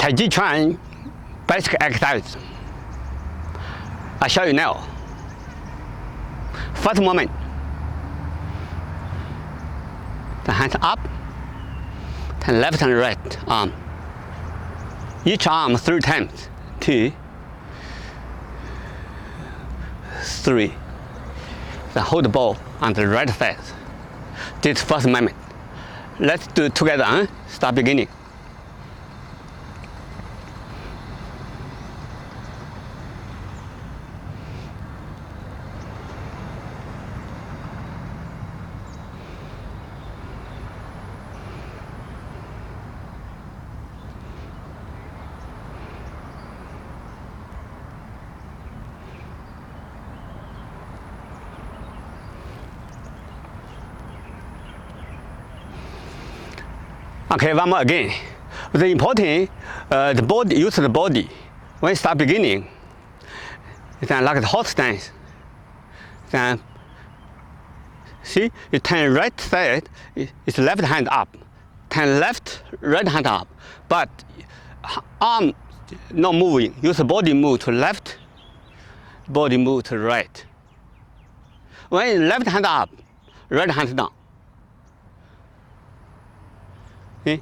Tai Chi Chuan basic exercise. I show you now. First moment, the hands up, then left and right arm. Each arm 3 times. 2, 3. Then hold the ball on the right side. This first moment. Let's do it together. Start beginning. Okay, one more again. The important, the body, use the body. When you start beginning, then like the horse stance. Then, see, you turn right side, it's left hand up. Turn left, right hand up. But arm not moving. Use the body move to left, body move to right. When left hand up, right hand down. See?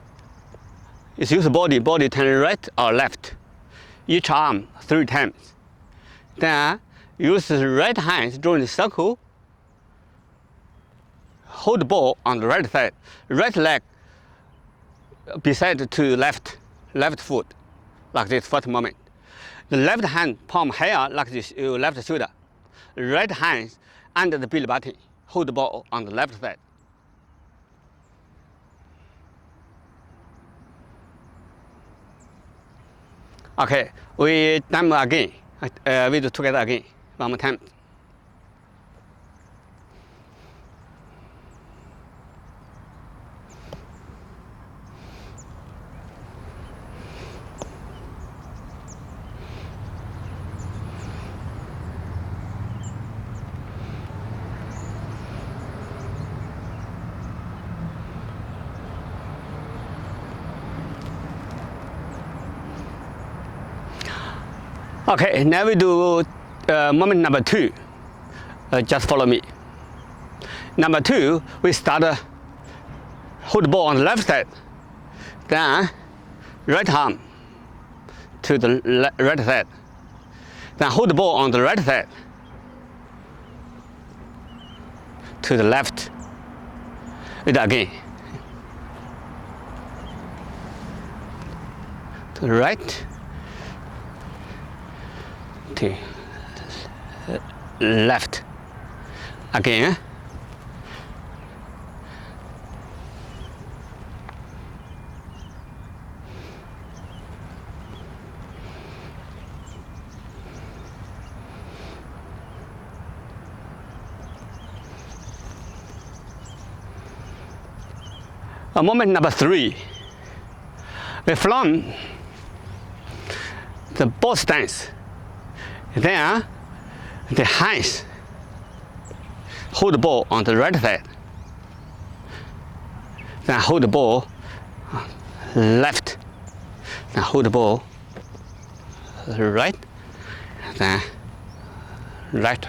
It's use body turn right or left. Each arm 3 times. Then use the right hand join the circle. Hold the ball on the right side. Right leg beside to left foot, like this first moment. The left hand palm higher like this, your left shoulder. Right hand under the belly button. Hold the ball on the left side. Okay, we done again. We do together again. One more time. Okay, now we do moment number 2. Just follow me. Number 2, we start hold the ball on the left side. Then right arm to the right side. Then hold the ball on the right side to the left. Do it again. To the right. To left again. Moment number 3. We from the ball stance. Then the hands hold the ball on the right side. Then hold the ball left. Then hold the ball right. Then right.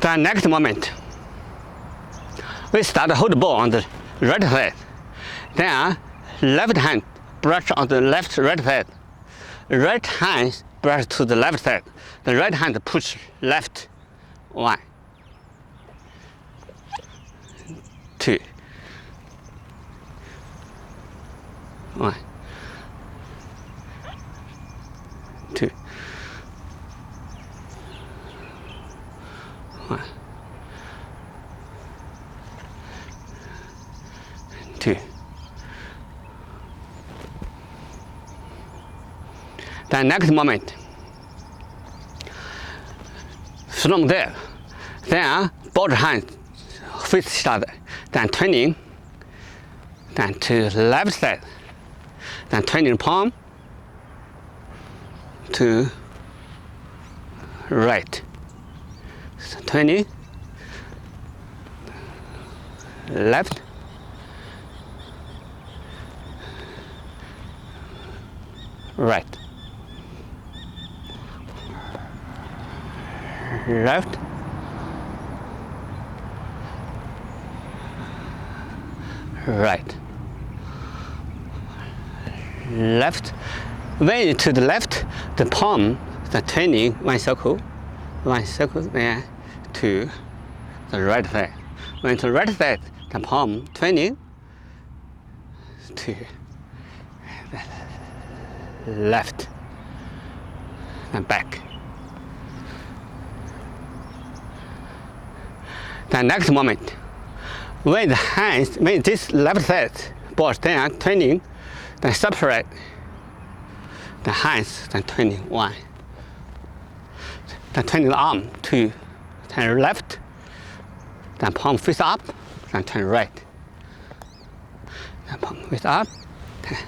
The next moment, we start to hold the ball on the right side. Then left hand brush on the right side. Right hand brush to the left side. The right hand push left. 1, 2, 1, 2. 1, 2. The next moment, from there, Then both hands face each other. Then turning. Then to left side. Then turning palm to right. So turning left. Right. Left. Right. Left. When to the left, the palm, the turning one circle, then to the right side. When to the right side, the palm turning to the left and back. The next moment, when the hands, when this left side both then turning, then separate the hands, then turning one. Then turning the arm to turn left, then palm face up, then turn right. Then palm face up, turn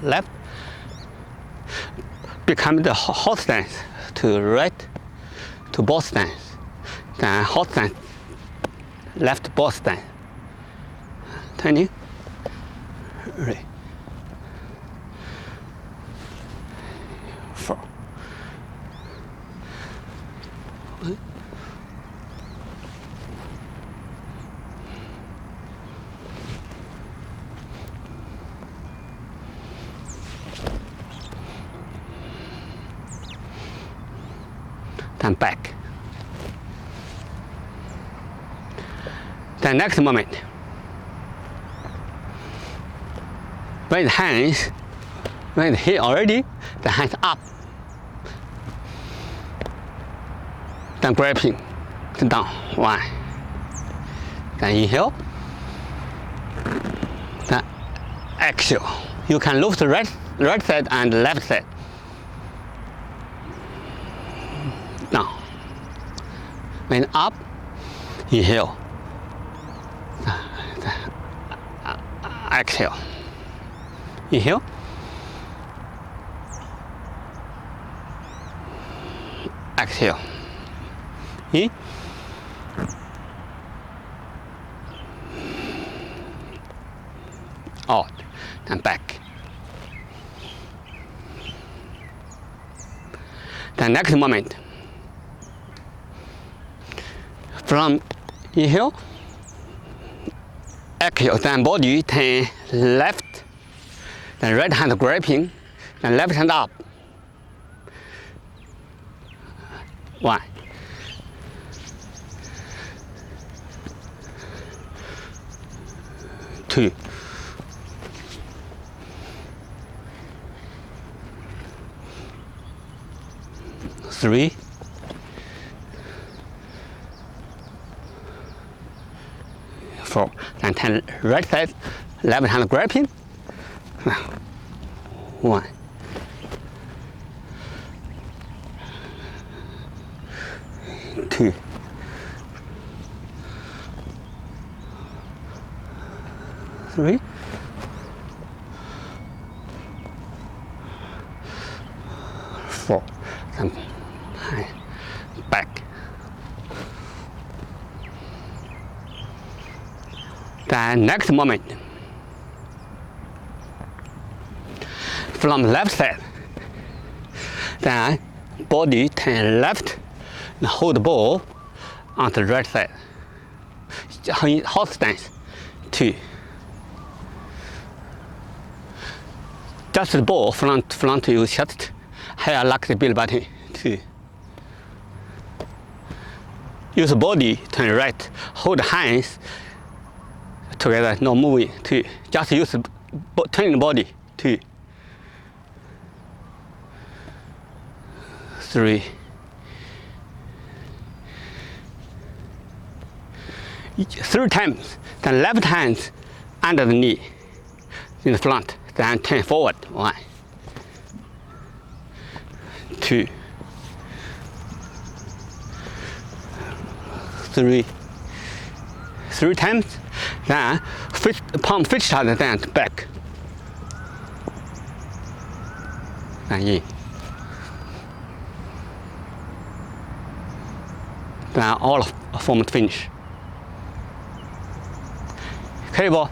left. Become the hot stance to right, to both stance. Then hot stance, left both stance. Turning, right. 4. Then back. The next moment, when the hands, when the head already, the hands up. Then grabbing, then down, 1. Then inhale, then exhale. You can look the right side and the left side. Down. When up, inhale. Exhale. Inhale. Exhale. In. Out. And back. The next moment, from inhale, exhale, then body turn left, then right hand grabbing, then left hand up. 1. 2. 3. 4. Then turn right side, left hand grabbing. 1. 2. 3. 4. Then back. The next moment, from left side, then body turn left, and hold the ball on the right side. Hot stance, 2. Just the ball front to your chest, higher like the belly button, 2. Use the body, turn right, hold hands together, no moving, 2. Just use turning the body, 2. 3. 3 times, then left hand under the knee in the front, then turn forward, 1. 2. three times, then palm fist touch, then back, and in. Then all form finish. 可以不？